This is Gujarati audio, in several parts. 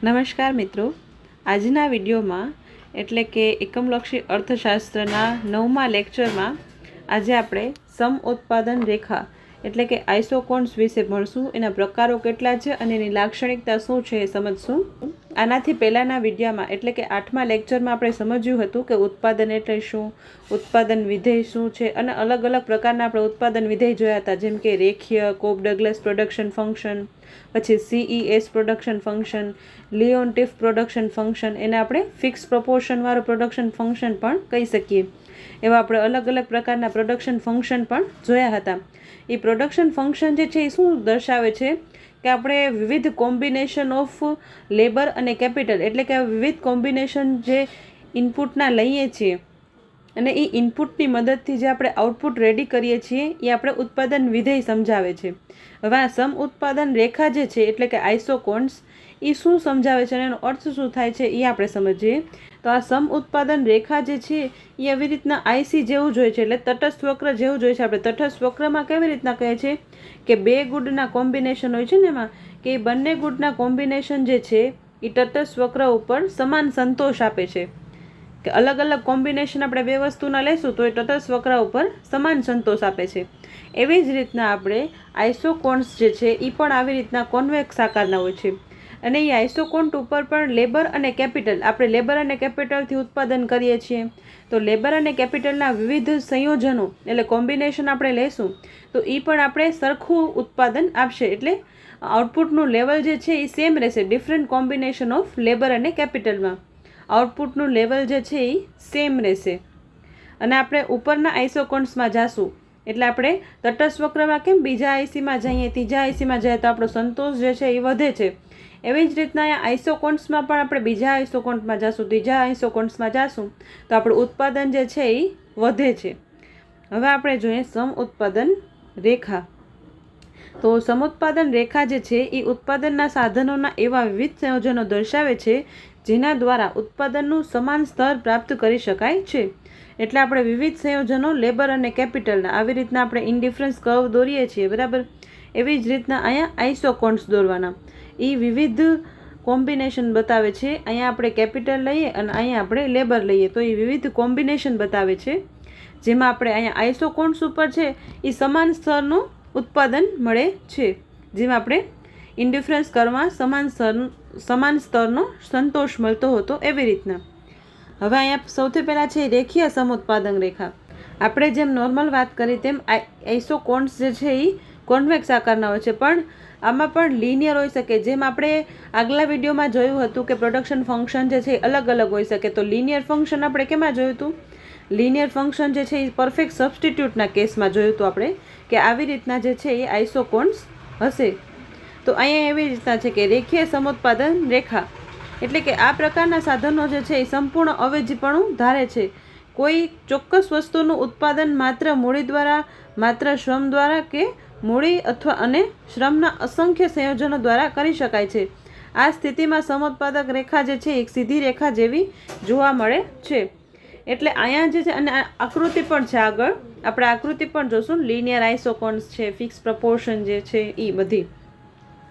નમસ્કાર મિત્રો, આજના વિડીયોમાં એટલે કે એકમલક્ષી અર્થશાસ્ત્રના 9મા લેક્ચરમાં આજે આપણે સમઉત્પાદન રેખા એટલે કે આઇસોકોન્સ વિશે ભણશું. એના પ્રકારો કેટલા છે અને એની લાક્ષણિકતા શું છે એ સમજશું. આનાથી પહેલાંના વિડીયોમાં એટલે કે 8મા લેક્ચરમાં આપણે સમજ્યું હતું કે ઉત્પાદન એટલે શું, ઉત્પાદન વિધેય શું છે અને અલગ અલગ પ્રકારના આપણે ઉત્પાદન વિધેય જોયા હતા, જેમ કે રેખીય, કોપ ડગલસ પ્રોડક્શન ફંક્શન, પછી CES production function, Leontief production function, એને આપણે ફિક્સ પ્રપોર્શનવાળું પ્રોડક્શન ફંક્શન પણ કહી શકીએ. એવા આપણે અલગ અલગ પ્રકારના પ્રોડક્શન ફંક્શન પણ જોયા હતા. એ પ્રોડક્શન ફંક્શન જે છે એ શું દર્શાવે છે કે આપણે વિવિધ કોમ્બિનેશન ઓફ લેબર અને કેપિટલ એટલે કે વિવિધ કોમ્બિનેશન જે ઇનપુટના લઈએ છીએ અને એ ઇનપુટની મદદથી જે આપણે આઉટપુટ રેડી કરીએ છીએ એ આપણે ઉત્પાદન વિધેય સમજાવે છે. હવે આ સમ ઉત્પાદન રેખા જે છે એટલે કે આઇસોકોન્સ એ શું સમજાવે છે અને એનો અર્થ શું થાય છે એ આપણે સમજીએ. તો આ સમ ઉત્પાદન રેખા જે છે એ આવી રીતના આઈસી જેવું જ હોય છે, એટલે તટસ્થ વક્ર જેવું જ હોય છે. આપણે તટસ્થ વક્રમાં કેવી રીતના કહે છે કે બે ગુડના કોમ્બિનેશન હોય છે ને એમાં કે એ બંને ગુડના કોમ્બિનેશન જે છે એ તટસ્થ વક્ર ઉપર સમાન સંતોષ આપે છે. કે અલગ અલગ કોમ્બિનેશન આપણે બે વસ્તુના લેશું તો એ તટસ્થ વક્ર ઉપર સમાન સંતોષ આપે છે. એવી જ રીતના આપણે આઇસોકોન્સ જે છે એ પણ આવી રીતના કોન્વેક્સ આકારના હોય છે. અને એ આઇસોકોન્ટ ઉપર પણ લેબર અને કેપિટલ, આપણે લેબર અને કેપિટલથી ઉત્પાદન કરીએ છીએ તો લેબર અને કેપિટલના વિવિધ સંયોજનો એટલે કોમ્બિનેશન આપણે લેશું તો એ પણ આપણે સરખું ઉત્પાદન આપશે. એટલે આઉટપુટનું લેવલ જે છે એ સેમ રહેશે. ડિફરન્ટ કોમ્બિનેશન ઓફ લેબર અને કેપિટલમાં આઉટપુટનું લેવલ જે છે એ સેમ રહેશે. અને આપણે ઉપરના આઇસોકોન્સમાં જાશું એટલે આપણે તટસ્થ વક્રમાં કેમ બીજા આઈસીમાં જઈએ, ત્રીજા આઈસીમાં જઈએ તો આપણો સંતોષ જે છે એ વધે છે. એવી જ રીતના અહીંયા આઇસોકોન્સમાં પણ આપણે બીજા આઇસોકોન્ટમાં જઈશું, ત્રીજા આઇસોકોન્ટ્સમાં જઈશું તો આપણું ઉત્પાદન જે છે એ વધે છે. હવે આપણે જોઈએ સમ ઉત્પાદન રેખા. તો સમુત્પાદન રેખા જે છે એ ઉત્પાદનના સાધનોના એવા વિવિધ સંયોજનો દર્શાવે છે જેના દ્વારા ઉત્પાદનનું સમાન સ્તર પ્રાપ્ત કરી શકાય છે. એટલે આપણે વિવિધ સંયોજનો લેબર અને કેપિટલના આવી રીતના આપણે ઇનડિફરન્સ કર્વ દોરીએ છીએ, બરાબર. એવી જ રીતના અહીંયા આઇસોકોન્ટ્સ દોરવાના. એ વિવિધ કોમ્બિનેશન બતાવે છે. અહીંયા આપણે કેપિટલ લઈએ અને અહીંયા આપણે લેબર લઈએ તો એ વિવિધ કોમ્બિનેશન બતાવે છે, જેમાં આપણે અહીંયા આઇસોકોન્ટ્સ ઉપર છે એ સમાન સ્તરનું ઉત્પાદન મળે છે, જેમાં આપણે ઇનડિફરન્સ કર્વમાં સમાન સ્તરનો સંતોષ મળતો હતો. એવી રીતના હવે અહીંયા સૌથી પહેલાં છે રેખીય સમઉત્પાદન રેખા. આપણે જેમ નોર્મલ વાત કરી તેમ આઇસોકોન્ટ્સ જે છે એ કોન્વેક્સ આકારના હોય છે, પણ આમાં પણ લિનિયર હોઈ શકે. જેમ આપણે આગલા વિડીયોમાં જોયું હતું કે પ્રોડક્શન ફંક્શન જે છે એ અલગ અલગ હોઈ શકે. તો લિનિયર ફંક્શન આપણે કેમાં જોયું હતું? લિનિયર ફંક્શન જે છે એ પરફેક્ટ સબસ્ટિટ્યૂટના કેસમાં જોયું હતું આપણે કે આવી રીતના જે છે એ આઇસોકોન્ટ્સ હશે. તો અહીંયા એવી રીતના છે કે રેખીય સમઉત્પાદન રેખા એટલે કે આ પ્રકારના સાધનો જે છે એ સંપૂર્ણ અવેજીપણું ધારે છે. કોઈ ચોક્કસ વસ્તુનું ઉત્પાદન માત્ર મૂડી દ્વારા, માત્ર શ્રમ દ્વારા કે મૂડી અથવા અને શ્રમના અસંખ્ય સંયોજનો દ્વારા કરી શકાય છે. આ સ્થિતિમાં સમઉત્પાદક રેખા જે છે એક સીધી રેખા જેવી જોવા મળે છે. એટલે અહીંયા જે છે અને આકૃતિ પણ છે, આગળ આપણે આકૃતિ પણ જોશું. લિનિયર આઇસોકોન્સ છે, ફિક્સ પ્રપોર્શન જે છે એ બધી,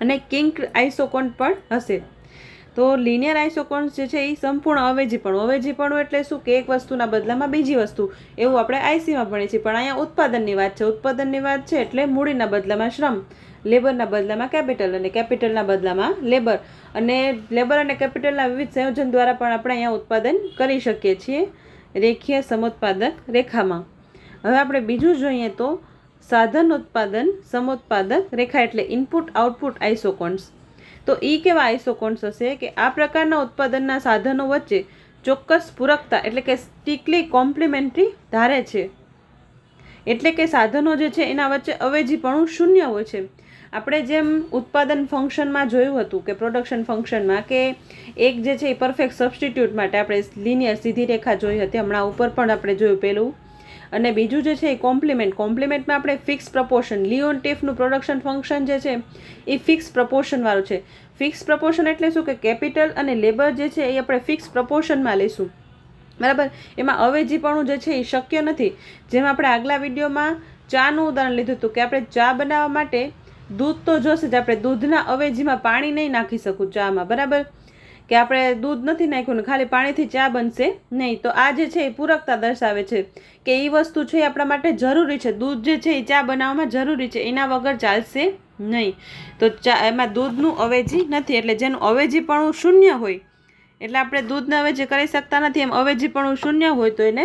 અને કિંક્ડ આઇસોકોન્ટ પણ હશે. તો લિનિયર આઇસોકોન્સ જે છે એ સંપૂર્ણ અવેજીપણું. અવેજીપણું એટલે શું કે એક વસ્તુના બદલામાં બીજી વસ્તુ, એવું આપણે આઈસીમાં ભણીએ છીએ. પણ અહીંયા ઉત્પાદનની વાત છે. ઉત્પાદનની વાત છે એટલે મૂડીના બદલામાં શ્રમ, લેબરના બદલામાં કેપિટલ અને કેપિટલના બદલામાં લેબર, અને લેબર અને કેપિટલના વિવિધ સંયોજન દ્વારા પણ આપણે અહીંયા ઉત્પાદન કરી શકીએ છીએ રેખીય સમઉત્પાદક રેખામાં. હવે આપણે બીજું જોઈએ તો સાધન ઉત્પાદન સમઉત્પાદક રેખા એટલે ઇનપુટ આઉટપુટ આઇસોકોન્સ. તો એ કેવા આઇસોકોન્સ હશે કે આ પ્રકારના ઉત્પાદનના સાધનો વચ્ચે ચોક્કસ પૂરકતા એટલે કે સ્ટ્રિક્ટલી કોમ્પ્લિમેન્ટરી ધારે છે. એટલે કે સાધનો જે છે એના વચ્ચે અવેજીપણું શૂન્ય હોય છે. આપણે જેમ ઉત્પાદન ફંક્શનમાં જોયું હતું કે પ્રોડક્શન ફંક્શનમાં કે એક જે છે એ પરફેક્ટ સબસ્ટિટ્યૂટ માટે આપણે લિનિયર સીધી રેખા જોઈ હતી, હમણાં ઉપર પણ આપણે જોયું પહેલું. અને બીજું જે છે એ કોમ્પ્લિમેન્ટમાં આપણે ફિક્સ પ્રપોર્શન, લિયોન્ટિફનું પ્રોડક્શન ફંક્શન જે છે એ ફિક્સ પ્રપોર્શનવાળું છે. ફિક્સ પ્રપોર્શન એટલે શું કે કેપિટલ અને લેબર જે છે એ આપણે ફિક્સ પ્રપોર્શનમાં લઈશું, બરાબર. એમાં અવેજીપણું જે છે એ શક્ય નથી. જેમ આપણે આગલા વિડીયોમાં ચાનું ઉદાહરણ લીધું હતું કે આપણે ચા બનાવવા માટે દૂધ તો જોશે જ, આપણે દૂધના અવેજીમાં પાણી નહીં નાખી શકું ચામાં, બરાબર. કે આપણે દૂધ નથી નાખ્યું ને ખાલી પાણીથી ચા બનશે નહીં, તો આ જે છે એ પૂરકતા દર્શાવે છે કે એ વસ્તુ છે એ આપણા માટે જરૂરી છે. દૂધ જે છે એ ચા બનાવવામાં જરૂરી છે, એના વગર ચાલશે નહીં. તો ચા એમાં દૂધનું અવેજી નથી, એટલે જેનું અવેજીપણું શૂન્ય હોય, એટલે આપણે દૂધને અવેજી કરી શકતા નથી, એમ અવેજીપણું શૂન્ય હોય તો એને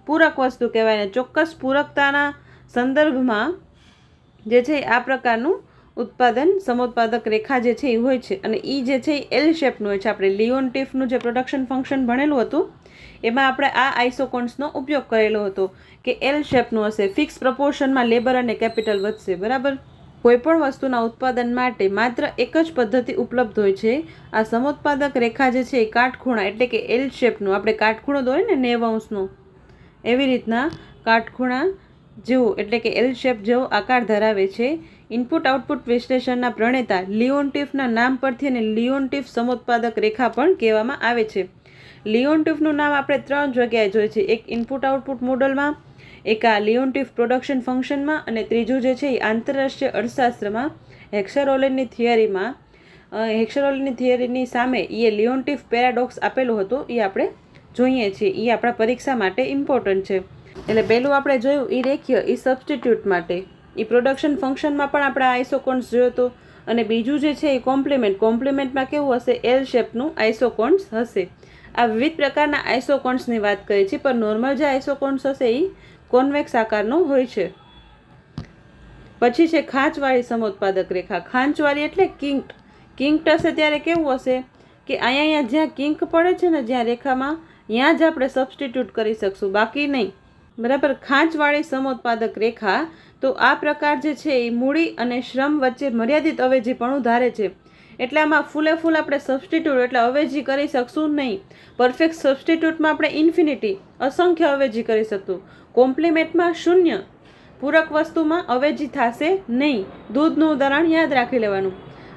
પૂરક વસ્તુ કહેવાય. ને ચોક્કસ પૂરકતાના સંદર્ભમાં જે છે આ પ્રકારનું ઉત્પાદન સમોત્પાદક રેખા જે છે એ હોય છે. અને એ જે છે એ એલ શેપનું હોય છે. આપણે લિયોનટીફનું જે પ્રોડક્શન ફંક્શન ભણેલું હતું એમાં આપણે આ આઇસોકોન્સનો ઉપયોગ કરેલો હતો કે એલ શેપનું હશે, ફિક્સ પ્રપોર્શનમાં લેબર અને કેપિટલ વધશે. બરાબર. કોઈપણ વસ્તુના ઉત્પાદન માટે માત્ર એક જ પદ્ધતિ ઉપલબ્ધ હોય છે. આ સમોત્પાદક રેખા જે છે એ કાટખૂણા એટલે કે એલ શેપનું, આપણે કાટખૂણો દોરીએ ને 90 અંશનો, એવી રીતના કાટખૂણા જેવું એટલે કે એલ શેપ જેવો આકાર ધરાવે છે. ઇનપુટ આઉટપુટ વિશ્લેષણના પ્રણેતા લિયોનટીફના નામ પરથી અને લિયોનટીફ સમોત્પાદક રેખા પણ કહેવામાં આવે છે. લિયોનટીફનું નામ આપણે 3 જગ્યાએ જોઈએ છે, એક ઇનપુટ આઉટપુટ મોડલમાં, એક આ લિયોનટીફ પ્રોડક્શન ફંક્શનમાં, અને ત્રીજું જે છે એ આંતરરાષ્ટ્રીય અર્થશાસ્ત્રમાં હેક્સરોલિનની થિયરીમાં. હેક્સરોલિનની થિયરીની સામે એ લિયોનટીફ પેરાડોક્સ આપેલો હતો, એ આપણે જોઈએ છીએ. એ આપણા પરીક્ષા માટે ઇમ્પોર્ટન્ટ છે. એટલે પહેલું આપણે જોયું એ રેખીય, એ સબસ્ટિટ્યૂટ માટે, એ પ્રોડક્શન ફંક્શનમાં પણ આપણે આઇસોકોન્સ જોયો હતો. અને બીજું જે છે એ કોમ્પ્લિમેન્ટ, કોમ્પ્લિમેન્ટમાં કેવું હશે, એલ શેપનું આઇસોકોન્સ હશે. આ વિવિધ પ્રકારના આઇસોકોન્સની વાત કરીએ છીએ, પણ નોર્મલ જે આઇસોકોન્સ હશે એ કોન્વેક્સ આકારનો હોય છે. પછી છે ખાંચવાળી સમોત્પાદક રેખા. ખાંચવાળી એટલે કિંક્ટ. કિંક્ટ હશે ત્યારે કેવું હશે કે અહીંયા જ્યાં કિંક પડે છે ને, જ્યાં રેખામાં, ત્યાં જ આપણે સબસ્ટિટ્યૂટ કરી શકશું, બાકી નહીં. બરાબર. ખાંચવાળી સમોત્પાદક રેખા, તો આ પ્રકાર જે છે એ મૂડી અને શ્રમ વચ્ચે મર્યાદિત અવેજીપણું ધારે છે. એટલે આમાં ફૂલે ફૂલ આપણે સબસ્ટિટ્યૂટ એટલે અવેજી કરી શકશું નહીં. પરફેક્ટ સબસ્ટિટ્યૂટમાં આપણે ઇન્ફિનિટી, અસંખ્ય અવેજી કરી શકશું. કોમ્પ્લિમેન્ટમાં શૂન્ય, પૂરક વસ્તુમાં અવેજી થશે નહીં. દૂધનું ઉદાહરણ યાદ રાખી લેવાનું.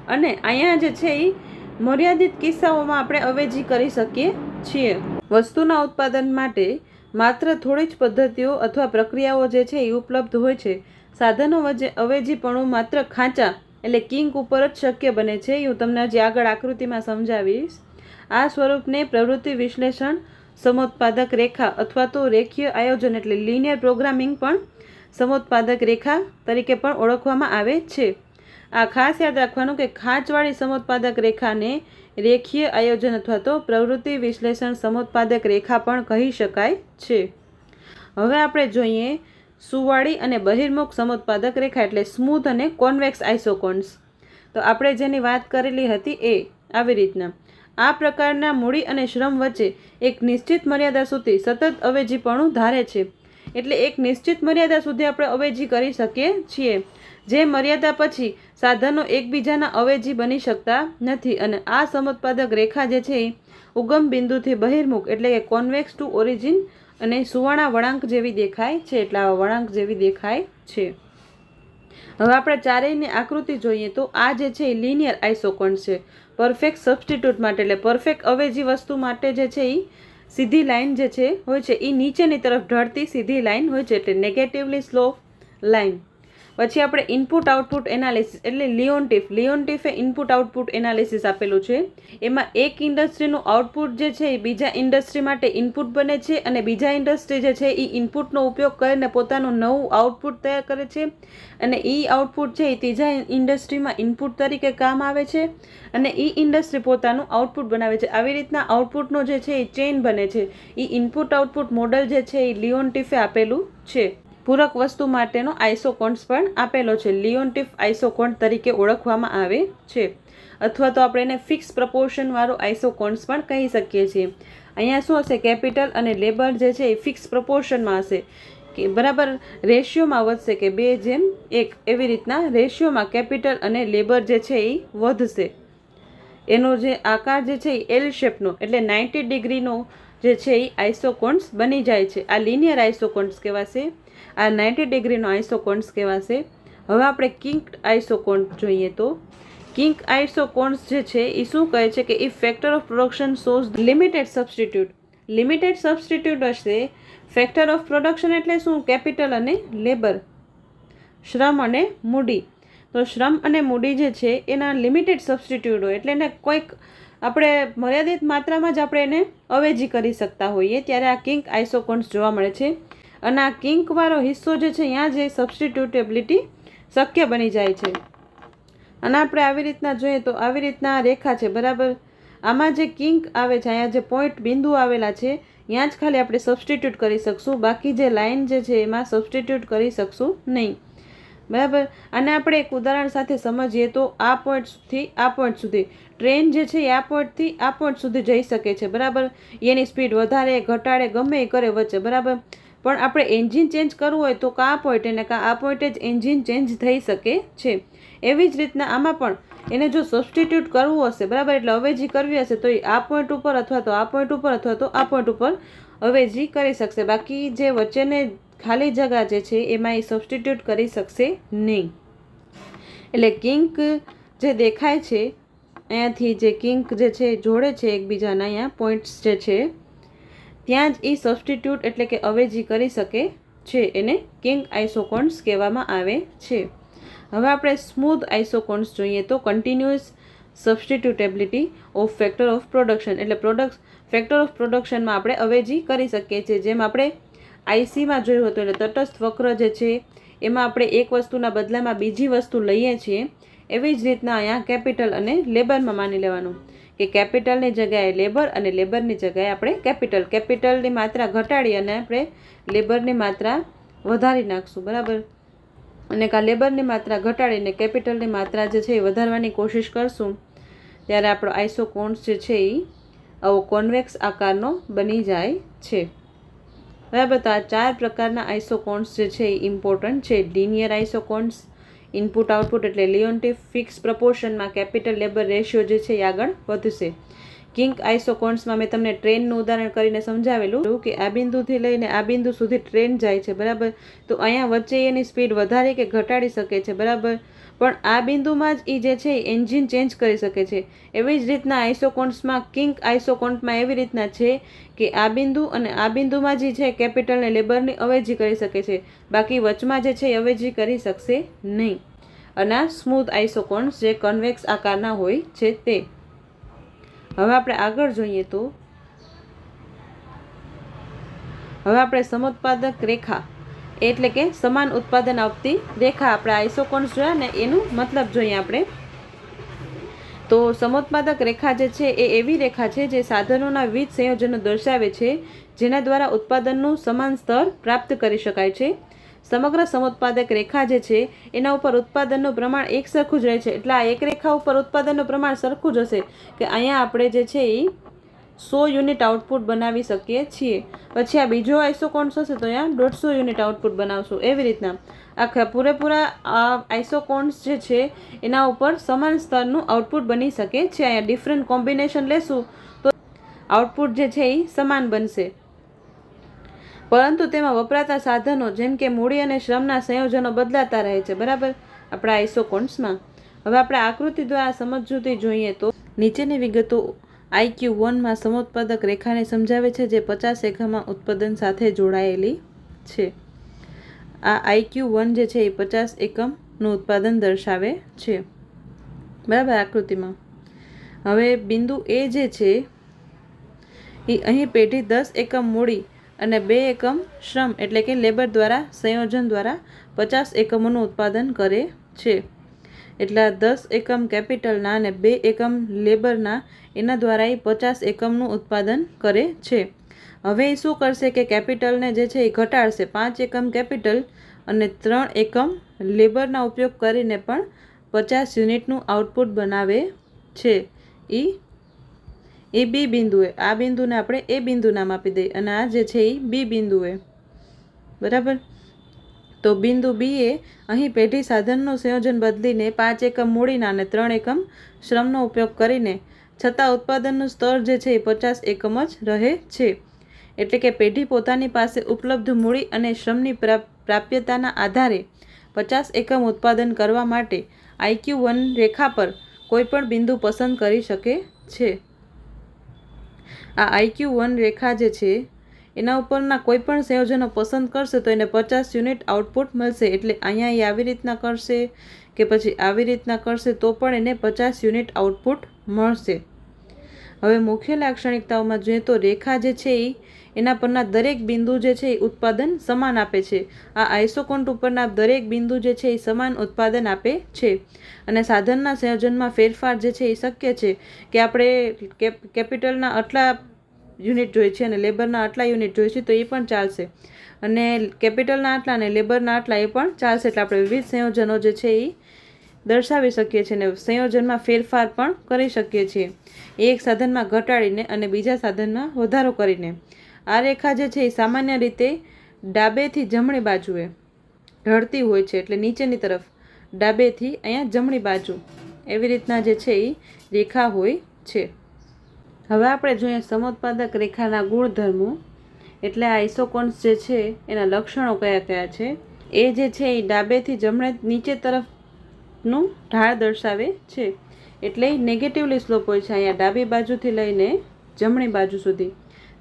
અને અહીંયા જે છે એ મર્યાદિત કિસ્સાઓમાં આપણે અવેજી કરી શકીએ છીએ. વસ્તુના ઉત્પાદન માટે માત્ર થોડી જ પદ્ધતિઓ અથવા પ્રક્રિયાઓ જે છે એ ઉપલબ્ધ હોય છે. સાધનો વચ્ચે અવેજીપણું માત્ર ખાંચા એટલે કિંક ઉપર જ શક્ય બને છે. હું તમને હજી આગળ આકૃતિમાં સમજાવીશ. આ સ્વરૂપને પ્રવૃત્તિ વિશ્લેષણ સમોત્પાદક રેખા અથવા તો રેખીય આયોજન એટલે લિનિયર પ્રોગ્રામિંગ પણ સમોત્પાદક રેખા તરીકે પણ ઓળખવામાં આવે છે. આ ખાસ યાદ રાખવાનું કે ખાંચવાળી સમોત્પાદક રેખાને રેખીય આયોજન અથવા તો પ્રવૃત્તિ વિશ્લેષણ સમોત્પાદક રેખા પણ કહી શકાય છે. હવે આપણે જોઈએ સુવાળી અને બહિર્મુખ સમોત્પાદક રેખા એટલે સ્મૂથ અને કોન્વેક્સ આઇસોકોન્સ. તો આપણે જેની વાત કરેલી હતી એ આવી રીતના આ પ્રકારના મૂડી અને શ્રમ વચ્ચે એક નિશ્ચિત મર્યાદા સુધી સતત અવેજીપણું ધારે છે. એટલે એક નિશ્ચિત મર્યાદા સુધી આપણે અવેજી કરી શકીએ છીએ, જે મર્યાદા પછી સાધનો એકબીજાના અવેજી બની શકતા નથી. અને આ સમોત્પાદક રેખા જે છે ઉગમ બિંદુથી બહિર્મુખ એટલે કે કોન્વેક્સ ટુ ઓરિજિન અને સુવાળા વળાંક જેવી દેખાય છે. એટલે આવા વળાંક જેવી દેખાય છે. હવે આપણે ચારેયની આકૃતિ જોઈએ તો આ જે છે એ લિનિયર આઇસોકોન્સ છે. પરફેક્ટ સબસ્ટિટ્યૂટ માટે એટલે પરફેક્ટ અવેજી વસ્તુ માટે જે છે એ સીધી લાઇન જે છે હોય છે એ નીચેની તરફ ઢળતી સીધી લાઇન હોય છે, એટલે નેગેટિવલી સ્લોપ લાઇન. પછી આપણે ઇનપુટ આઉટપુટ એનાલિસિસ એટલે લિયોનટીફે ઇનપુટ આઉટપુટ એનાલિસિસ આપેલું છે. એમાં એક ઇન્ડસ્ટ્રીનું આઉટપુટ જે છે એ બીજા ઇન્ડસ્ટ્રી માટે ઇનપુટ બને છે, અને બીજા ઇન્ડસ્ટ્રી જે છે એ ઇનપુટનો ઉપયોગ કરીને પોતાનું નવું આઉટપુટ તૈયાર કરે છે, અને એ આઉટપુટ છે એ ત્રીજા ઇન્ડસ્ટ્રીમાં ઇનપુટ તરીકે કામ આવે છે, અને એ ઇન્ડસ્ટ્રી પોતાનું આઉટપુટ બનાવે છે. આવી રીતના આઉટપુટનો જે છે એ ચેઇન બને છે. એ ઇનપુટ આઉટપુટ મોડલ જે છે એ લિયોનટીફે આપેલું છે. પૂરક વસ્તુ માટેનો આઇસોકોન્સ પણ આપેલો છે. લિયોનટીફ આઇસોકોન્સ તરીકે ઓળખવામાં આવે છે, અથવા તો આપણે એને ફિક્સ પ્રપોર્શન વાળો આઇસોકોન્સ પણ કહી શકીએ છીએ. અહીંયા શું હશે, કેપિટલ અને લેબર જે છે એ ફિક્સ પ્રપોર્શનમાં હશે કે બરાબર રેશિયોમાં વધશે કે 2:1 એવી રીતના રેશિયોમાં કેપિટલ અને લેબર જે છે એ વધશે. એનો જે આકાર જે છે એ એલ શેપનો એટલે 90 ડિગ્રીનો જે છે એ આઇસોકોન્સ બની જાય છે. આ લિનિયર આઇસોકોન્સ કહેવાશે. આ 90 ડિગ્રીનો આઇસોકોન્સ કહેવાશે. હવે આપણે કિંક્ડ આઇસોકોન્સ જોઈએ તો કિંક આઇસોકોન્સ જે છે એ શું કહે છે કે if factor of production shows limited substitute હશે. ફેક્ટર ઓફ પ્રોડક્શન એટલે શું, કેપિટલ અને લેબર, શ્રમ અને મૂડી. તો શ્રમ અને મૂડી જે છે એના લિમિટેડ સબસ્ટિટ્યૂટ હોય એટલે એને કોઈક આપણે મર્યાદિત માત્રામાં જ આપણે એને અવેજી કરી શકતા હોઈએ ત્યારે આ કિંક આઇસોકોન્સ જોવા મળે છે. અને આ કિંકવાળો હિસ્સો જે છે ત્યાં જે સબસ્ટિટ્યુટેબિલિટી શક્ય બની જાય છે. અને આપણે આવી રીતના જોઈએ તો આવી રીતના રેખા છે, બરાબર. આમાં જે કિંક આવે છે, અહીંયા જે પોઈન્ટ બિંદુ આવેલા છે ત્યાં જ ખાલી આપણે સબસ્ટિટ્યુટ કરી શકશું, બાકી જે લાઇન જે છે એમાં સબસ્ટિટ્યુટ કરી શકશું નહીં, બરાબર. અને આપણે એક ઉદાહરણ સાથે સમજીએ તો આ પોઈન્ટથી આ પોઈન્ટ સુધી ટ્રેન જે છે એ આ પોઈન્ટથી આ પોઈન્ટ સુધી જઈ શકે છે, બરાબર. એની સ્પીડ વધારે ઘટાડે ગમે એ કરે વચ્ચે, બરાબર. પણ આપણે એન્જિન ચેન્જ કરવું હોય તો કાં પોઈન્ટ એને કાં આ પોઈન્ટે જ એન્જિન ચેન્જ થઈ શકે છે. એવી જ રીતના આમાં પણ એને જો સબસ્ટિટ્યુટ કરવું હશે, બરાબર, એટલે અવેજી કરવી હશે તો એ આ પોઈન્ટ ઉપર અથવા તો આ પોઈન્ટ ઉપર અથવા તો આ પોઈન્ટ ઉપર અવેજી કરી શકશે, બાકી જે વચ્ચેને ખાલી જગ્યા જે છે એમાં એ સબસ્ટિટ્યુટ કરી શકશે નહીં. એટલે કિંક જે દેખાય છે અહીંયાથી, જે કિંક જે છે જોડે છે એકબીજાના અહીંયા પોઈન્ટ્સ જે છે ત્યાં જ એ સબસ્ટિટ્યુટ એટલે કે અવેજી કરી શકે છે. એને કિંક આઇસોકોન્સ કહેવામાં આવે છે. હવે આપણે સ્મૂથ આઇસોકોન્સ જોઈએ તો continuous substitutability of factor of production, એટલે ફેક્ટર ઓફ પ્રોડક્શનમાં આપણે અવેજી કરી શકીએ છીએ. જેમ આપણે આઈસીમાં જોયું હતું, એટલે તટસ્થ વક્ર જે છે એમાં આપણે એક વસ્તુના બદલામાં બીજી વસ્તુ લઈએ છીએ, એવી જ રીતના અહીંયા કેપિટલ અને લેબરમાં માની લેવાનું કે કેપિટલની જગ્યાએ લેબર અને લેબરની જગ્યાએ આપણે કેપિટલની માત્રા ઘટાડી અને આપણે લેબરની માત્રા વધારી નાખશું, બરાબર. અને કાં લેબરની માત્રા ઘટાડીને કેપિટલની માત્રા જે છે એ વધારવાની કોશિશ કરશું ત્યારે આપણો આઇસોકોન્સ જે છે એ આવો કોન્વેક્સ આકારનો બની જાય છે, બરાબર. તો આ 4 પ્રકારના આઇસોકોન્સ જે છે એ ઇમ્પોર્ટન્ટ છે. લિનિયર આઇસોકોન્સ, ઇનપુટ આઉટપુટ એટલે લિયોન્ટિફ ફિક્સ પ્રપોર્શનમાં કેપિટલ લેબર રેશિયો જે છે એ આગળ વધશે. કિંક આઇસોકોન્સમાં મેં તમને ટ્રેનનું ઉદાહરણ કરીને સમજાવેલું કે આ બિંદુથી લઈને આ બિંદુ સુધી ટ્રેન જાય છે, બરાબર. તો અહીંયા વચ્ચે એની સ્પીડ વધારી કે ઘટાડી શકે છે, બરાબર. પણ આ બિંદુમાં જ એ જે છે એન્જિન ચેન્જ કરી શકે છે. એવી જ રીતના આઇસોકોન્સમાં કિંક આઇસોકોન્સમાં એવી રીતના છે કે આ બિંદુ અને આ બિંદુમાં જે છે કેપિટલને લેબરની અવેજી કરી શકે છે, બાકી વચમાં જે છે એ અવેજી કરી શકશે નહીં. અને આ સ્મૂથ આઇસોકોન્સ જે કન્વેક્સ આકારના હોય છે તે. હવે આપણે આગળ જોઈએ તો હવે આપણે સમોત્પાદક રેખા એટલે કે સમાન ઉત્પાદન આપતી રેખા, આપણે આઇસોકોન્સ જોયા ને એનું મતલબ જોઈએ આપણે. તો સમોત્પાદક રેખા જે છે એ એવી રેખા છે જે સાધનોના વિવિધ સંયોજનો દર્શાવે છે જેના દ્વારા ઉત્પાદનનું સમાન સ્તર પ્રાપ્ત કરી શકાય છે. સમગ્ર સમોત્પાદક રેખા જે છે એના ઉપર ઉત્પાદનનું પ્રમાણ એક સરખું જ રહે છે. એટલે આ એક રેખા ઉપર ઉત્પાદનનું પ્રમાણ સરખું જ હશે કે અહીંયા આપણે જે છે એ 100 યુનિટ આઉટપુટ બનાવી શકીએ છીએ. પછી આ બીજો આઇસોકોન્સ હશે તો અહીંયા 150 યુનિટ આઉટપુટ બનાવશું. એવી રીતના આખા પૂરેપૂરા આઇસોકોન્સ જે છે એના ઉપર સમાન સ્તરનું આઉટપુટ બની શકે છે. અહીંયા ડિફરન્ટ કોમ્બિનેશન લેશું તો આઉટપુટ જે છે એ સમાન બનશે, પરંતુ તેમાં વપરાતા સાધનો જેમ કે મૂડી અને શ્રમના સંયોજનો બદલાતા રહે છે, બરાબર, આપણા આઇસોકોન્સમાં. હવે આપણે આકૃતિ દ્વારા સમજૂતી જોઈએ તો નીચેની વિગતો IQ1માં સમોત્પાદક રેખાને સમજાવે છે જે 50 એકમમાં ઉત્પાદન સાથે જોડાયેલી છે. આ IQ1 જે છે એ 50 એકમનું ઉત્પાદન દર્શાવે છે, બરાબર, આકૃતિમાં. હવે બિંદુ A જે છે એ અહીં પેઢી 10 એકમ મૂડી અને 2 એકમ શ્રમ એટલે કે લેબર દ્વારા સંયોજન દ્વારા 50 એકમોનું ઉત્પાદન કરે છે. એટલે 10 એકમ કેપિટલના અને 2 એકમ લેબરના એના દ્વારા એ 50 એકમનું ઉત્પાદન કરે છે. હવે એ શું કરશે કે કેપિટલને જે છે એ ઘટાડશે, 5 એકમ કેપિટલ અને 3 એકમ લેબરના ઉપયોગ કરીને પણ 50 યુનિટનું આઉટપુટ બનાવે છે. એ બી બિંદુએ, આ બિંદુને આપણે એ બિંદુ નામ આપી દઈએ અને આ જે છે એ બી બિંદુએ, બરાબર. તો બિંદુ બી એ અહીં પેઢી સાધનનું સંયોજન બદલીને 5 એકમ મૂડીના અને 3 એકમ શ્રમનો ઉપયોગ કરીને છતાં ઉત્પાદનનું સ્તર જે છે એ 50 એકમ જ રહે છે. એટલે કે પેઢી પોતાની પાસે ઉપલબ્ધ મૂડી અને શ્રમની પ્રાપ્યતાના આધારે 50 એકમ ઉત્પાદન કરવા માટે IQ1 રેખા પર કોઈપણ બિંદુ પસંદ કરી શકે છે. આ IQ1 રેખા જે છે એના ઉપરના કોઈ પણ સંયોજનો પસંદ કરશે તો એને 50 યુનિટ આઉટપુટ મળશે. એટલે અહીંયા એ આવી રીતના કરશે કે પછી આવી રીતના કરશે તો પણ એને 50 યુનિટ આઉટપુટ મળશે. હવે મુખ્ય લાક્ષણિકતાઓમાં જોઈએ તો રેખા જે છે એના પરના દરેક બિંદુ જે છે એ ઉત્પાદન સમાન આપે છે. આ આઇસોકોન્ટ ઉપરના દરેક બિંદુ જે છે એ સમાન ઉત્પાદન આપે છે. અને સાધનના સંયોજનમાં ફેરફાર જે છે એ શક્ય છે કે આપણે કેપિટલના આટલા યુનિટ જોઈએ છે અને લેબરના આટલા યુનિટ જોઈએ છે તો એ પણ ચાલશે, અને કેપિટલના આટલા અને લેબરના આટલા એ પણ ચાલશે. એટલે આપણે વિવિધ સંયોજનો જે છે એ દર્શાવી શકીએ છીએ અને સંયોજનમાં ફેરફાર પણ કરી શકીએ છીએ, એક સાધનમાં ઘટાડીને અને બીજા સાધનમાં વધારો કરીને. આ રેખા જે છે એ સામાન્ય રીતે ડાબેથી જમણી બાજુએ ઢળતી હોય છે, એટલે નીચેની તરફ ડાબેથી અહીંયા જમણી બાજુ એવી રીતના જે છે એ રેખા હોય છે. હવે આપણે જોઈએ સમોત્પાદક રેખાના ગુણધર્મો, એટલે આ આઇસોકોન્સ જે છે એના લક્ષણો કયા કયા છે. એ જે છે એ ડાબેથી જમણે નીચે તરફનું ઢાળ દર્શાવે છે, એટલે નેગેટિવલી સ્લોપ હોય છે અહીંયા ડાબી બાજુથી લઈને જમણી બાજુ સુધી.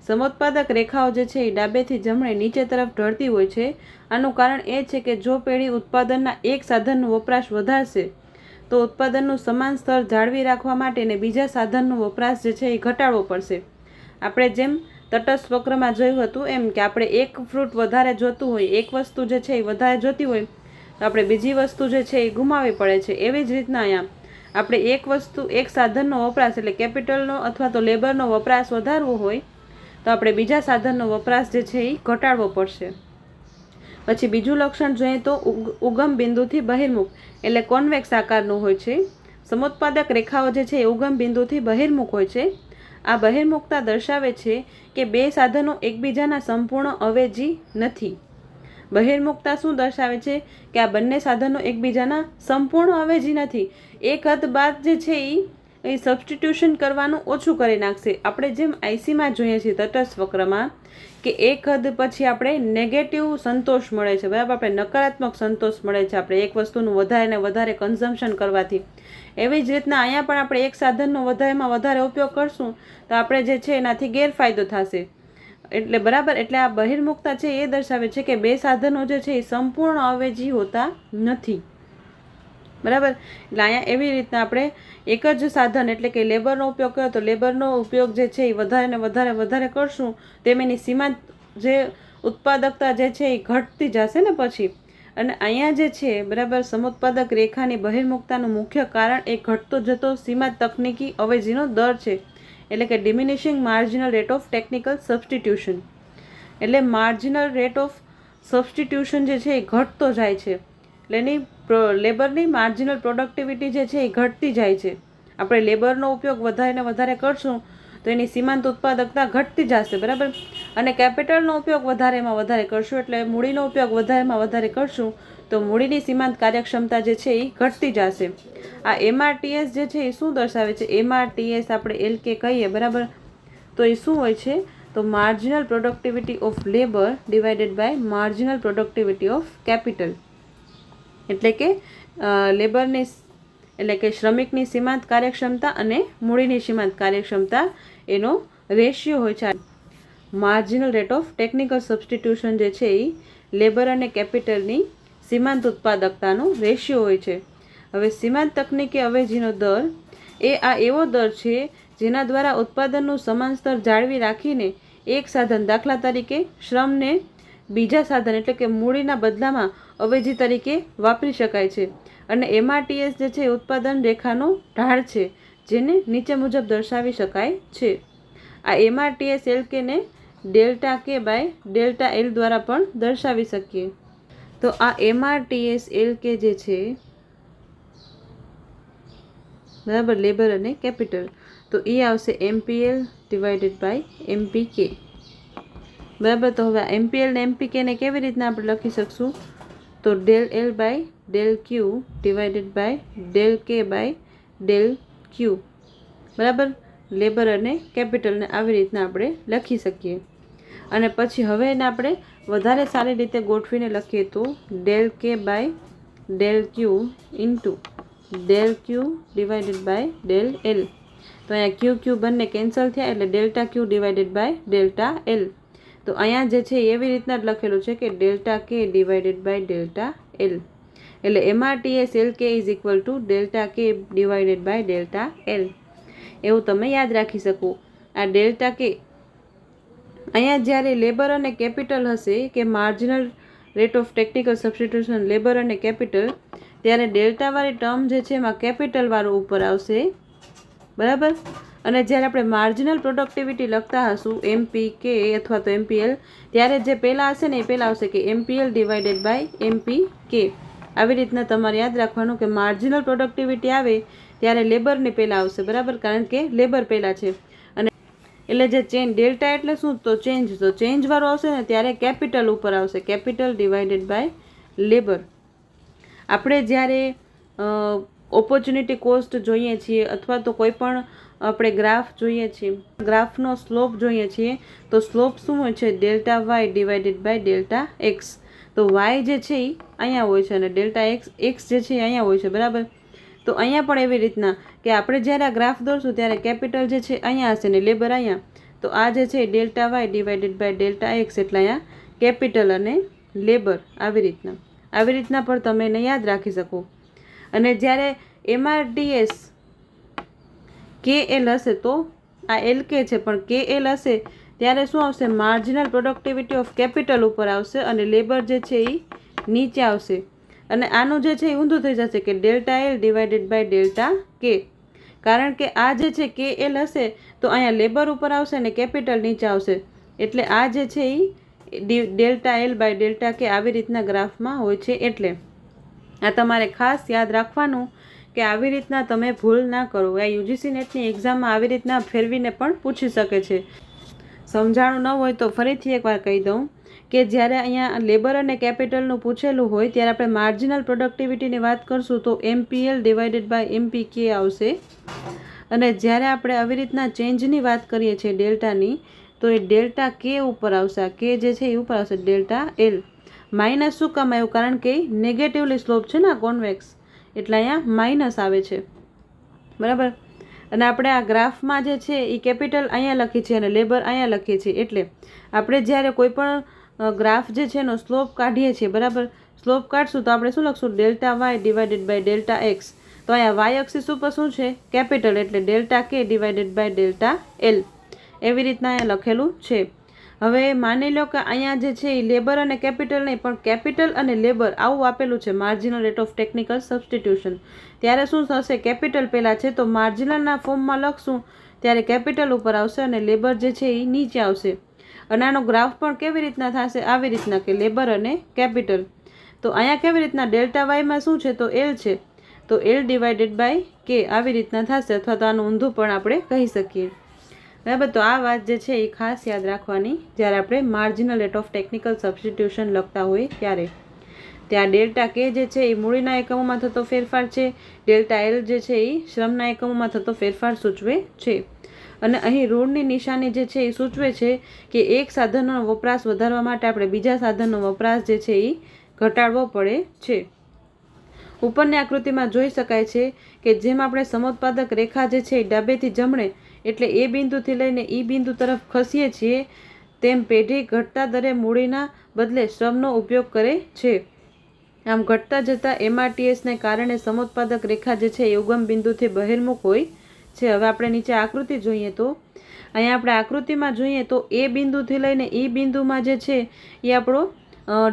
સમોત્પાદક રેખાઓ જે છે એ ડાબેથી જમણે નીચે તરફ ઢળતી હોય છે. આનું કારણ એ છે કે જો પેઢી ઉત્પાદનના એક સાધનનો વપરાશ વધારશે તો ઉત્પાદનનું સમાન સ્તર જાળવી રાખવા માટે બીજા સાધનનો વપરાશ જે છે એ ઘટાડવો પડશે. આપણે જેમ તટસ્થ વક્રમાં જોયું હતું એમ કે આપણે એક ફ્રૂટ વધારે જોતું હોય, એક વસ્તુ જે છે એ વધારે જોતી હોય તો આપણે બીજી વસ્તુ જે છે એ ગુમાવવી પડે છે. એવી જ રીતના અહીંયા આપણે એક વસ્તુ એક સાધનનો વપરાશ એટલે કેપિટલનો અથવા તો લેબરનો વપરાશ વધારવો હોય તો આપણે બીજા સાધનનો વપરાશ જે છે એ ઘટાડવો પડશે. પછી બીજું લક્ષણ જોઈએ તો ઉગમ બિંદુથી બહિર્મુખ એટલે કોન્વેક્સ આકારનું હોય છે. સમોત્પાદક રેખાઓ જે છે એ ઉગમ બિંદુથી બહિર્મુખ હોય છે. આ બહિર્મુખતા દર્શાવે છે કે બે સાધનો એકબીજાના સંપૂર્ણ અવેજી નથી. બહિર્મુખતા શું દર્શાવે છે કે આ બંને સાધનો એકબીજાના સંપૂર્ણ અવેજી નથી. એક હદ બાદ જે છે એ સબસ્ટિટ્યુશન કરવાનું ઓછું કરી નાખશે. આપણે જેમ આઈસીમાં જોઈએ છીએ તટસ્થ વક્રમાં કે એક હદ પછી આપણે નેગેટિવ સંતોષ મળે છે, બરાબર, આપણે નકારાત્મક સંતોષ મળે છે આપણે એક વસ્તુનું વધારે ને વધારે કન્ઝમ્પશન કરવાથી. એવી જ રીતના અહીંયા પણ આપણે એક સાધનનો વધારેમાં વધારે ઉપયોગ કરશું તો આપણે જે છે એનાથી ગેરફાયદો થશે. એટલે બરાબર, એટલે આ બહિર્મુખતા છે એ દર્શાવે છે કે બે સાધનો જે છે એ સંપૂર્ણ અવેજી હોતા નથી, બરાબર. એટલે અહીંયા એવી રીતના આપણે એક જ સાધન એટલે કે લેબરનો ઉપયોગ કર્યો તો લેબરનો ઉપયોગ જે છે એ વધારે ને વધારે કરશું તેમ એની સીમાંત જે ઉત્પાદકતા જે છે એ ઘટતી જશે ને પછી. અને અહીંયા જે છે બરાબર સમોત્પાદક રેખાની બહિર્મુખતાનું મુખ્ય કારણ એ ઘટતો જતો સીમાંત તકનીકી અવેજીનો દર છે, એટલે કે diminishing marginal rate of technical substitution. એટલે માર્જિનલ રેટ ઓફ સબસ્ટિટ્યુશન જે છે એ ઘટતો જાય છે, એટલે એની લેબરની માર્જિનલ પ્રોડક્ટિવિટી જે છે એ ઘટતી જાય છે. આપણે લેબરનો ઉપયોગ વધારે ને વધારે કરશું તો એની સીમાંત ઉત્પાદકતા ઘટતી જશે, બરાબર. અને કેપિટલનો ઉપયોગ વધારેમાં વધારે કરશું એટલે મૂડીનો ઉપયોગ વધારેમાં વધારે કરશું તો મૂડીની સીમાંત કાર્યક્ષમતા જે છે એ ઘટતી જશે. આ એમઆરટીએસ જે છે એ શું દર્શાવે છે, એમઆરટીએસ આપણે એલકે કહીએ, બરાબર, તો એ શું હોય છે તો marginal productivity of labour divided by marginal productivity of capital. એટલે કે લેબરની એટલે કે શ્રમિકની સીમાંત કાર્યક્ષમતા અને મૂડીની સીમાંત કાર્યક્ષમતા એનો રેશિયો હોય છે. Marginal rate of technical substitution જે છે એ લેબર અને કેપિટલની સીમાંત ઉત્પાદકતાનો રેશિયો હોય છે. હવે સીમાંત તકનીકી અવેજીનો દર એ આ એવો દર છે જેના દ્વારા ઉત્પાદનનું સમાન સ્તર જાળવી રાખીને એક સાધન, દાખલા તરીકે શ્રમને બીજા સાધન એટલે કે મૂડીના બદલામાં અવેજી તરીકે વાપરી શકાય છે. અને એમઆરટીએસ જે છે ઉત્પાદન રેખાનો ઢાળ છે જેને નીચે મુજબ દર્શાવી શકાય છે. આ એમઆરટીએસ એલકેને delta K by delta L દ્વારા પણ દર્શાવી શકીએ. તો આ એમઆરટીએસ એલકે જે છે બરાબર લેબર અને કેપિટલ, તો એ આવશે એમપીએલ ડિવાઇડેડ બાય એમપીકે, બરાબર. તો હવે એમપીએલ ને એમપીકેને કેવી રીતના આપણે લખી શકશું તો del L by del Q divided by del K by del Q, બરાબર. લેબર અને કેપિટલને આવી રીતના આપણે લખી શકીએ. અને પછી હવે એને આપણે વધારે સારી રીતે ગોઠવીને લખીએ તો del K by del Q into del Q divided by del L. તો અહીંયા ક્યુ ક્યુ બંને કેન્સલ થયા એટલે delta Q divided by delta L. તો અહીંયા જે છે એવી રીતના જ લખેલું છે કે delta K divided by delta L. એટલે MRTS L K is equal to delta K divided by delta L. એવું તમે યાદ રાખી શકો. આ ડેલ્ટા કે અહીંયા જ્યારે લેબર અને કેપિટલ હશે કે marginal rate of technical substitution labour અને કેપિટલ, ત્યારે ડેલ્ટાવાળી ટર્મ જે છે એમાં કેપિટલવાળું ઉપર આવશે, બરાબર. અને જ્યારે આપણે માર્જિનલ પ્રોડક્ટિવિટી લખતા હશું એમપી કે અથવા તો એમપીએલ, ત્યારે જે પહેલાં હશે ને એ પહેલાં આવશે કે એમપીએલ ડિવાઇડેડ બાય એમપી કે. આવી રીતના તમારે યાદ રાખવાનું કે માર્જિનલ પ્રોડક્ટિવિટી આવે ત્યારે લેબરની પહેલાં આવશે, બરાબર, કારણ કે લેબર પહેલાં છે. અને એટલે જે ચેન્જ ડેલ્ટા એટલે શું, તો ચેન્જવાળું આવશે ને ત્યારે કેપિટલ ઉપર આવશે, કેપિટલ ડિવાઇડેડ બાય લેબર. આપણે જ્યારે ઓપોર્ચ્યુનિટી કોસ્ટ જોઈએ છીએ અથવા તો કોઈ પણ આપણે ગ્રાફ જોઈએ છીએ, ગ્રાફનો સ્લોપ જોઈએ છીએ, તો સ્લોપ શું હોય છે, delta Y divided by delta X. તો વાય જે છે એ અહીંયા હોય છે અને ડેલ્ટા એક્સ જે છે એ અહીંયા હોય છે, બરાબર. તો અહીંયા પણ એવી રીતના કે આપણે જ્યારે આ ગ્રાફ દોરશું ત્યારે કેપિટલ જે છે અહીંયા હશે ને લેબર અહીંયા, તો આ જે છે delta Y divided by delta X, એટલે અહીંયા કેપિટલ અને લેબર. આવી રીતના પણ તમે એને યાદ રાખી શકો. અને જ્યારે એમઆરટીએસ કે એલ હશે તો આ એલ કે છે પણ કે એલ હશે ત્યારે શું આવશે, માર્જિનલ પ્રોડક્ટિવિટી ઓફ કેપિટલ ઉપર આવશે અને લેબર જે છે એ નીચે આવશે. અને આનું જે છે એ ઊંધું થઈ જશે કે delta L divided by delta K, કારણ કે આ જે છે કે એલ હશે તો અહીંયા લેબર ઉપર આવશે અને કેપિટલ નીચે આવશે, એટલે આ જે છે એ ડેલ્ટા એલ બાય ડેલ્ટા કે આવી રીતના ગ્રાફમાં હોય છે. એટલે આ તમારે ખાસ યાદ રાખવાનું કે આવી રીતના તમે ભૂલ ના કરો. આ યુજીસી નેટની એક્ઝામમાં આવી રીતના ફેરવીને પણ પૂછી શકે છે. સમજાણું ન હોય તો ફરીથી એકવાર કહી દઉં કે જ્યારે અહીંયા લેબર અને કેપિટલનું પૂછેલું હોય ત્યારે આપણે માર્જિનલ પ્રોડક્ટિવિટીની વાત કરશું તો એમપીએલ ડિવાઇડેડ બાય એમપી કે આવશે. અને જ્યારે આપણે આવી રીતના ચેન્જની વાત કરીએ છીએ ડેલ્ટાની, તો એ ડેલ્ટા કે ઉપર આવશે, આ કે જે છે એ ઉપર આવશે, ડેલ્ટા એલ. માઇનસ શું કામ આવ્યું, કારણ કે નેગેટિવલી સ્લોપ છે ને કોન્વેક્સ, એટલે અહીંયા માઇનસ આવે છે, બરાબર. અને આપણે આ ગ્રાફમાં જે છે એ કેપિટલ અહીંયા લખી છે અને લેબર અહીંયા લખીએ છીએ. એટલે આપણે જ્યારે કોઈ પણ ગ્રાફ જે છે એનો સ્લોપ કાઢીએ છીએ, બરાબર, સ્લોપ કાઢશું તો આપણે શું લખશું, delta Y divided by delta X. તો અહીંયા વાય એક્સિસ ઉપર શું છે, કેપિટલ, એટલે delta K divided by delta L. એવી રીતના અહીંયા લખેલું છે. હવે માની લો કે અહીંયા જે છે એ લેબર અને કેપિટલ નહીં પણ કેપિટલ અને લેબર આવું આપેલું છે marginal rate of technical substitution, ત્યારે શું થશે, કેપિટલ પહેલાં છે તો માર્જિનલના ફોર્મમાં લખશું ત્યારે કેપિટલ ઉપર આવશે અને લેબર જે છે એ નીચે આવશે. અને આનો ગ્રાફ પણ કેવી રીતના થશે, આવી રીતના કે લેબર અને કેપિટલ. તો અહીંયા કેવી રીતના ડેલ્ટા વાયમાં શું છે, તો એલ છે, તો એલ ડિવાઇડેડ બાય કે આવી રીતના થશે, અથવા તો આનું ઊંધું પણ આપણે કહી શકીએ, બરાબર. તો આ વાત જે છે એ ખાસ યાદ રાખવાની જ્યારે આપણે marginal rate of technical substitution લખતા હોય ત્યારે. ત્યાં ડેલ્ટા કે જે છે એ મૂડીના એકમોમાં થતો ફેરફાર છે, ડેલ્ટા એલ જે છે એ શ્રમના એકમોમાં થતો ફેરફાર સૂચવે છે. અને અહીં ઋણની નિશાની જે છે એ સૂચવે છે કે એક સાધનનો વપરાશ વધારવા માટે આપણે બીજા સાધનનો વપરાશ જે છે એ ઘટાડવો પડે છે. ઉપરની આકૃતિમાં જોઈ શકાય છે કે જેમ આપણે સમોત્પાદક રેખા જે છે એ ડાબેથી જમણે એટલે એ બિંદુથી લઈને ઈ બિંદુ તરફ ખસીએ છીએ તેમ પેઢી ઘટતા દરે મૂડીના બદલે શ્રમનો ઉપયોગ કરે છે. આમ ઘટતા જતા એમઆરટીએસને કારણે સમોત્પાદક રેખા જે છે એ ઉગમ બિંદુથી બહિર્મુખ હોય છે. હવે આપણે નીચે આકૃતિ જોઈએ તો અહીંયા આપણે આકૃતિમાં જોઈએ તો એ બિંદુથી લઈને ઈ બિંદુમાં જે છે એ આપણો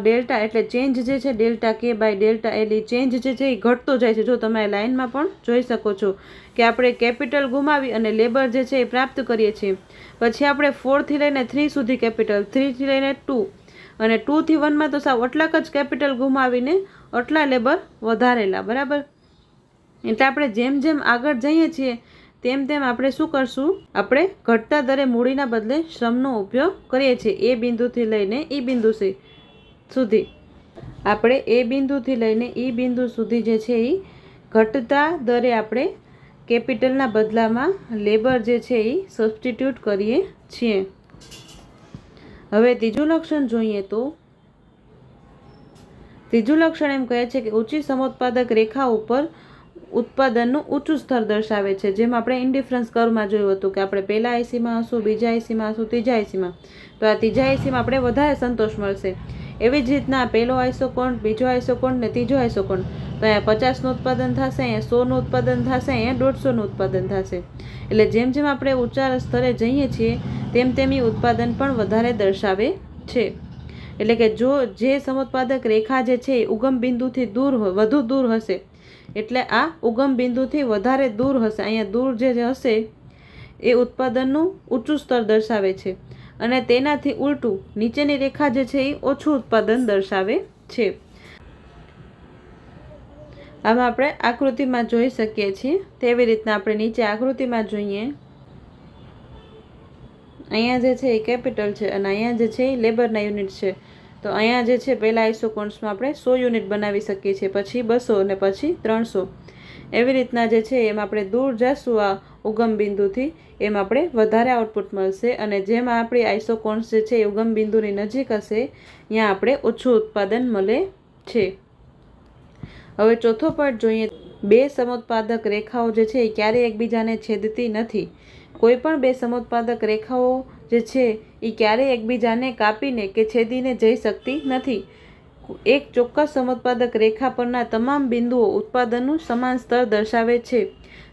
ડેલ્ટા એટલે ચેન્જ જે છે delta K by delta L, એ ચેન્જ જે છે એ ઘટતો જાય છે. જો તમે લાઇનમાં પણ જોઈ શકો છો કે આપણે કેપિટલ ગુમાવી અને લેબર જે છે એ પ્રાપ્ત કરીએ છીએ. પછી આપણે 4 થી લઈને 3 સુધી કેપિટલ, 3 થી લઈને 2 અને 2 થી 1માં તો સાવ અટલાક જ કેપિટલ ગુમાવીને અટલા લેબર વધારેલા, બરાબર. એટલે આપણે જેમ જેમ આગળ જઈએ છીએ તેમ તેમ આપણે શું કરશું, આપણે ઘટતા દરે મૂડીના બદલે શ્રમનો ઉપયોગ કરીએ છીએ. એ બિંદુથી લઈને ઈ બિંદુ સુધી આપણે એ બિંદુથી લઈને ઈ બિંદુ સુધી જે છે એ ઘટતા દરે આપણે કેપિટલના બદલામાં લેબર જે છે એ સબસ્ટિટ્યૂટ કરીએ છીએ. હવે ત્રીજું લક્ષણ જોઈએ તો ત્રીજું લક્ષણ એમ કહે છે કે ઊંચી સમોત્પાદક રેખા ઉપર ઉત્પાદનનું ઊંચું સ્તર દર્શાવે છે. જેમ આપણે ઇન્ડિફરન્સ કર્વમાં જોયું હતું કે આપણે પહેલા આઈસીમાં હશું, બીજા આઈસીમાં હશું, ત્રીજા આઈસીમાં, તો આ ત્રીજા આઈસીમાં આપણે વધારે સંતોષ મળશે. એવી જ રીતના પહેલો આઈસોકોન્ટ, બીજો આઈસોકોન્ટ ને ત્રીજો આઈસોકોન્ટ, તો અહીંયા 50નું ઉત્પાદન થશે, અહીંયા 100નું ઉત્પાદન થશે, અહીંયા 150નું ઉત્પાદન થશે. એટલે જેમ જેમ આપણે ઊંચા સ્તરે જઈએ છીએ તેમ તેમ એ ઉત્પાદન પણ વધારે દર્શાવે છે. એટલે કે જો જે સમોત્પાદક રેખા જે છે એ ઉગમ બિંદુથી વધુ દૂર હશે, એટલે આ ઉગમ બિંદુથી વધારે દૂર હશે, અહીંયા દૂર જે હશે એ ઉત્પાદનનું ઊંચું સ્તર દર્શાવે છે. અને તેનાથી ઉલટું નીચેની રેખા જે છે એ ઓછું ઉત્પાદન દર્શાવે છે. આમાં આપણે આકૃતિમાં જોઈ શકીએ છીએ. તેવી રીતના આપણે નીચે આકૃતિમાં જોઈએ. અહીંયા જે છે એ કેપિટલ છે અને અહીંયા જે છે એ લેબરના યુનિટ છે. તો અહીંયા જે છે પહેલા આઈસોકોન્ટ્સમાં આપણે 100 યુનિટ બનાવી શકીએ છીએ, પછી 200 અને પછી 300. એવી રીતના જે છે એમ આપણે દૂર જશું આ ઉગમ બિંદુથી, એમ આપણે વધારે આઉટપુટ મળશે. અને જેમ આપણી આઈસોકોન્ટ્સ જે છે એ ઉગમ બિંદુની નજીક હશે ત્યાં આપણે ઓછું ઉત્પાદન મળે છે. હવે ચોથો પાર્ટ જોઈએ. બે સમોત્પાદક રેખાઓ જે છે એ ક્યારેય એકબીજાને છેદતી નથી. કોઈ પણ બે સમોત્પાદક રેખાઓ જે છે એ ક્યારેય એકબીજાને કાપીને કે છેદીને જઈ શકતી નથી. એક ચોક્કસ સમોત્પાદક રેખા પરના તમામ બિંદુઓ ઉત્પાદનનું સમાન સ્તર દર્શાવે છે.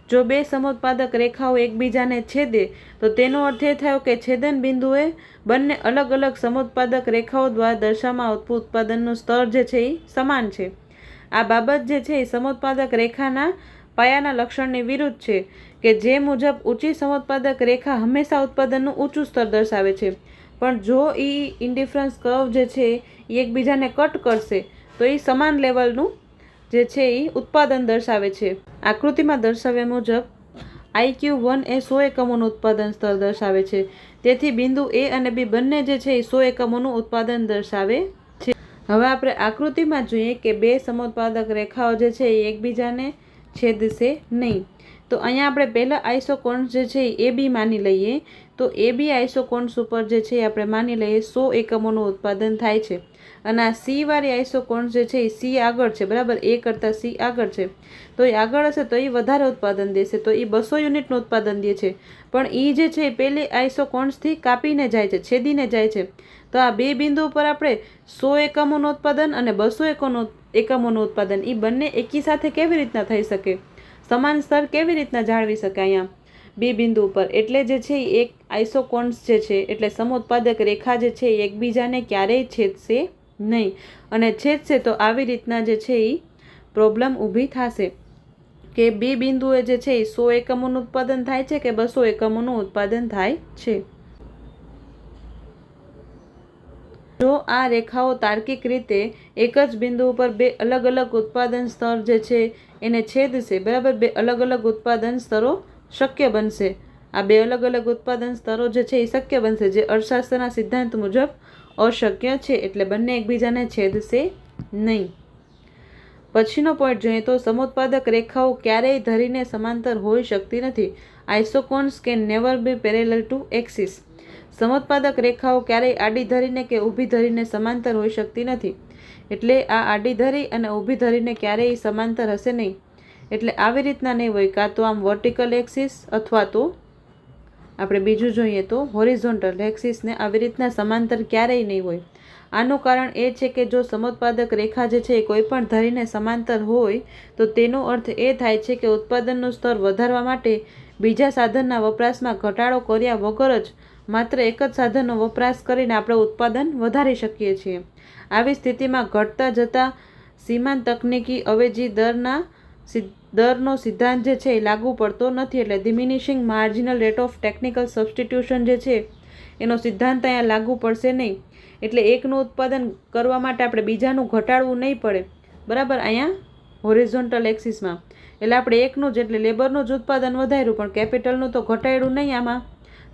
જો બે સમોત્પાદક રેખાઓ એકબીજાને છેદે તો તેનો અર્થ એ થયો કે છેદન બિંદુએ બંને અલગ અલગ સમોત્પાદક રેખાઓ દ્વારા દર્શાવવામાં આવતું ઉત્પાદનનું સ્તર જે છે એ સમાન છે. આ બાબત જે છે એ સમોત્પાદક રેખાના પાયાના લક્ષણની વિરુદ્ધ છે કે જે મુજબ ઊંચી સમોત્પાદક રેખા હંમેશા ઉત્પાદનનું ઊંચું સ્તર દર્શાવે છે, પણ જો એ ઇન્ડિફરન્સ કર્વ જે છે એ એકબીજાને કટ કરશે તો એ સમાન લેવલનું જે છે એ ઉત્પાદન દર્શાવે છે. આકૃતિમાં દર્શાવ્યા મુજબ IQ1 એ 100 એકમોનું ઉત્પાદન સ્તર દર્શાવે છે. તેથી બિંદુ A અને B બંને જે છે એ 100 એકમોનું ઉત્પાદન દર્શાવે છે. હવે આપણે આકૃતિમાં જોઈએ કે બે સમોત્પાદક રેખાઓ જે છે એ એકબીજાને છેદશે નહીં. તો અહીંયા આપણે પહેલા આઈસોકોન્ટ્સ જે છે એ AB માની લઈએ. તો AB આઈસોકોન્ટ્સ ઉપર જે છે આપણે માની લઈએ 100 એકમોનું ઉત્પાદન થાય છે. અને આ C વાળી આઈસોકોન્ટ્સ જે છે એ C આગળ છે, બરાબર, A કરતાં C આગળ છે. તો એ આગળ હશે તો એ વધારે ઉત્પાદન દેશે, તો એ 200 યુનિટનું ઉત્પાદન દે છે. પણ એ જે છે એ પહેલી આઈસોકોન્ટ્સથી કાપીને જાય છે, છેદીને જાય છે. તો આ બે બિંદુ પર આપણે 100 એકમોનું ઉત્પાદન અને 200 એકમોનું ઉત્પાદન એ બંને એકી સાથે કેવી રીતના થઈ શકે, સમાન સ્તર કેવી રીતના જાળવી શકે અહીંયા બે બિંદુ ઉપર? એટલે જે છે એક આઈસોકોન્ટ્સ જે છે એટલે સમોત્પાદક રેખા જે છે એ એકબીજાને ક્યારેય છેદશે નહીં. અને છેદશે તો આવી રીતના જે છે એ પ્રોબ્લેમ ઊભી થશે કે બે બિંદુએ જે છે એ 100 એકમોનું ઉત્પાદન થાય છે કે 200 એકમોનું ઉત્પાદન થાય છે. જો આ રેખાઓ તાર્કિક રીતે એક જ બિંદુ ઉપર બે અલગ અલગ ઉત્પાદન સ્તર જે છે એને છેદશે, બરાબર, બે અલગ અલગ ઉત્પાદન સ્તરો શક્ય બનશે. આ બે અલગ અલગ ઉત્પાદન સ્તરો જે છે એ શક્ય બનશે, જે અર્થશાસ્ત્રના સિદ્ધાંત મુજબ અશક્ય છે. એટલે બંને એકબીજાને છેદશે નહીં. પછીનો પોઈન્ટ જોઈએ તો સમોત્પાદક રેખાઓ ક્યારેય ધરીને સમાંતર હોઈ શકતી નથી. Isoquants can never be parallel to axis. સમોત્પાદક રેખાઓ ક્યારેય આડી ધરીને કે ઊભી ધરીને સમાંતર હોઈ શકતી નથી. એટલે આ આડી ધરી અને ઊભી ધરીને ક્યારેય સમાંતર હશે નહીં. એટલે આવી રીતના નહીં હોય, કાં તો આમ વર્ટિકલ એક્સિસ અથવા તો આપણે બીજું જોઈએ તો હોરિઝોન્ટલ એક્સિસને આવી રીતના સમાંતર ક્યારેય નહીં હોય. આનું કારણ એ છે કે જો સમોત્પાદક રેખા જે છે એ કોઈ પણ ધરીને સમાંતર હોય તો તેનો અર્થ એ થાય છે કે ઉત્પાદનનું સ્તર વધારવા માટે બીજા સાધનના વપરાશમાં ઘટાડો કર્યા વગર જ માત્ર એક જ સાધનનો વપરાશ કરીને આપણે ઉત્પાદન વધારી શકીએ છીએ. આવી સ્થિતિમાં ઘટતા જતા સીમાંત તકનીકી અવેજી દરનો સિદ્ધાંત જે છે એ લાગુ પડતો નથી. એટલે diminishing marginal rate of technical substitution જે છે એનો સિદ્ધાંત અહીંયા લાગુ પડશે નહીં. એટલે એકનું ઉત્પાદન કરવા માટે આપણે બીજાનું ઘટાડવું નહીં પડે, બરાબર, અહીંયા હોરિઝોન્ટલ એક્સિસમાં. એટલે આપણે એકનું જ એટલે લેબરનું જ ઉત્પાદન વધાર્યું પણ કેપિટલનું તો ઘટાડ્યું નહીં. આમાં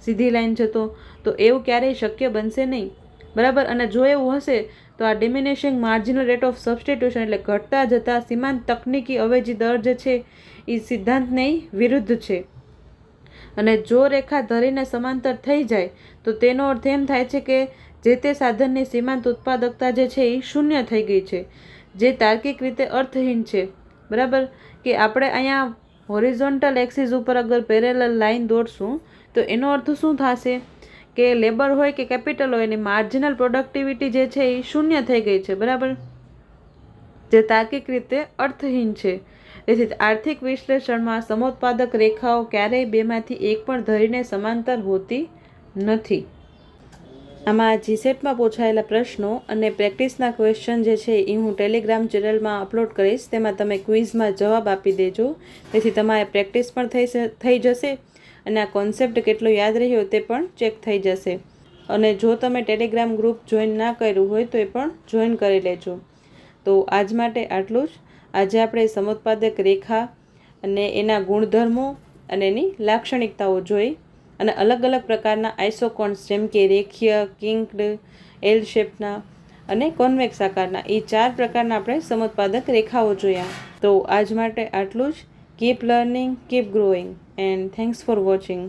સીધી લાઈન છે તો એવું ક્યારેય શક્ય બનશે નહીં, બરાબર. અને જો એવું હશે તો આ ડિમિનિશિંગ માર્જિનલ રેટ ઓફ સબસ્ટિટ્યુશન એટલે ઘટતા જતા સીમાંત તકનીકી અવેજી દર જે છે એ સિદ્ધાંતને વિરુદ્ધ છે. અને જો રેખા ધરીને સમાંતર થઈ જાય તો તેનો અર્થ એમ થાય છે કે જે તે સાધનની સીમાંત ઉત્પાદકતા જે છે એ શૂન્ય થઈ ગઈ છે, જે તાર્કિક રીતે અર્થહીન છે, બરાબર, કે આપણે અહીંયા હોરિઝોન્ટલ એક્સિસ ઉપર અગર પેરેલલ લાઇન દોરશું તો એનો અર્થ શું થશે કે લેબર હોય કે કેપિટલ હોય એની માર્જિનલ પ્રોડક્ટિવિટી જે છે એ શૂન્ય થઈ ગઈ છે, બરાબર, જે તાર્કિક રીતે અર્થહીન છે. તેથી આર્થિક વિશ્લેષણમાં સમોત્પાદક રેખાઓ ક્યારેય બેમાંથી એક પણ ધરીને સમાંતર હોતી નથી. આમાં જીસેટમાં પૂછાયેલા પ્રશ્નો અને પ્રેક્ટિસના ક્વેશ્ચન જે છે એ હું ટેલિગ્રામ ચેનલમાં અપલોડ કરીશ. તેમાં તમે ક્વિઝમાં જવાબ આપી દેજો, તેથી તમારે પ્રેક્ટિસ પણ થઈ જશે અને આ કોન્સેપ્ટ કેટલો યાદ રહ્યો તે પણ ચેક થઈ જશે. અને જો તમે ટેલિગ્રામ ગ્રુપ જોઈન ના કર્યું હોય તો એ પણ જોઈન કરી લેજો. તો આજ માટે આટલું જ. આજે આપણે સમોત્પાદક રેખા અને એના ગુણધર્મો અને એની લાક્ષણિકતાઓ જોઈ અને અલગ અલગ પ્રકારના આઇસોકોન્સ જેમ કે રેખીય, કિંક્ડ, એલ શેપના અને કોન્વેક્સ આકારના, એ 4 પ્રકારના આપણે સમોત્પાદક રેખાઓ જોયા. તો આજ માટે આટલું જ. Keep learning, keep growing and thanks for watching.